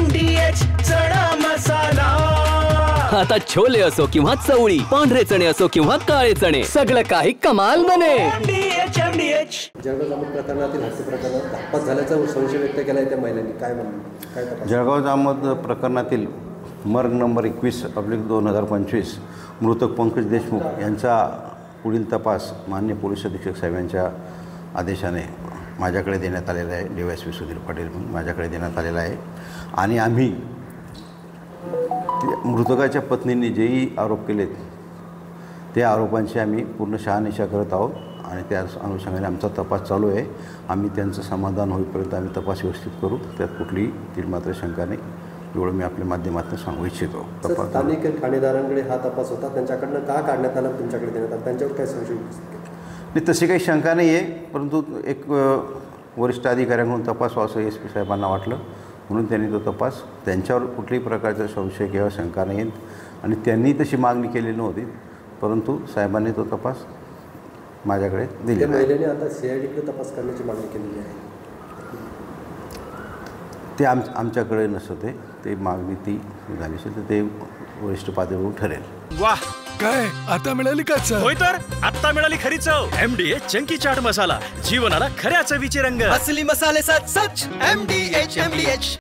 MDH चणा मसाला। आता छोले असो किंवा चवळी, पांढरे चणे असो किंवा काळे चणे, सगळं काही कमाल बने। MDH जळगाव जामोद प्रकरणातील हत्या प्रकरणात तपास झाल्याचा संशय व्यक्त केला त्या महिलांनी, काय म्हणणं? जळगाव जामोद प्रकरणातील मर्ग नंबर 21/2025 मृतक पंकज देशमुख यांचा पुढील तपास माननीय पोलीस अधीक्षक साहेबांच्या आदेशाने माझ्याकडे देण्यात आलेला आहे। DYSP सुधीर पाटील माझ्याकडे देण्यात आलेला आहे आणि आम्ही मृतकाच्या पत्नींनी जेही आरोप केलेत त्या आरोपांची आम्ही पूर्ण शहानिशा करत आहोत आणि त्या अनुषंगाने आमचा तपास चालू आहे। आम्ही त्यांचं समाधान होईपर्यंत आम्ही तपास व्यवस्थित करू, त्यात कुठलीही तीळमात्र शंका नाही, एवढं मी आपल्या माध्यमातून सांगू इच्छितो। स्थानिक ठाणेदारांकडे हा तपास होता, त्यांच्याकडनं का काढण्यात आला, तुमच्याकडे देण्यात आला, त्यांच्यावर काय संशय? नाही, तशी काही शंका नाही आहे, परंतु एक वरिष्ठ अधिकाऱ्यांकडून तपास व्हावा असं SP साहेबांना वाटलं, म्हणून त्यांनी तो तपास, त्यांच्यावर कुठल्याही प्रकारचा संशय किंवा शंका नाही आणि त्यांनी तशी मागणी केली नव्हती, परंतु साहेबांनी तो तपास माझ्याकडे दिला। महिलेने आता CIDकडे तपास करण्याची मागणी केलेली आहे, ते आमच्याकडे नसतं, ते मागणी ती झाली असेल तर ते वरिष्ठ पातळीवर ठरेल। वाह, काय आता मिळाली का चव? होय तर आता मिळाली खरी चव। MDH चंकी चाट मसाला, जीवनाला खऱ्या चवीचे रंग। असली मसाले सच सच MDH।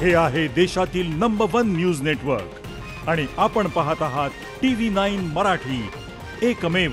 हे आहे देशातील नंबर 1 न्यूज नेटवर्क आणि आपण पाहत आहात TV9 मराठी, एकमेव।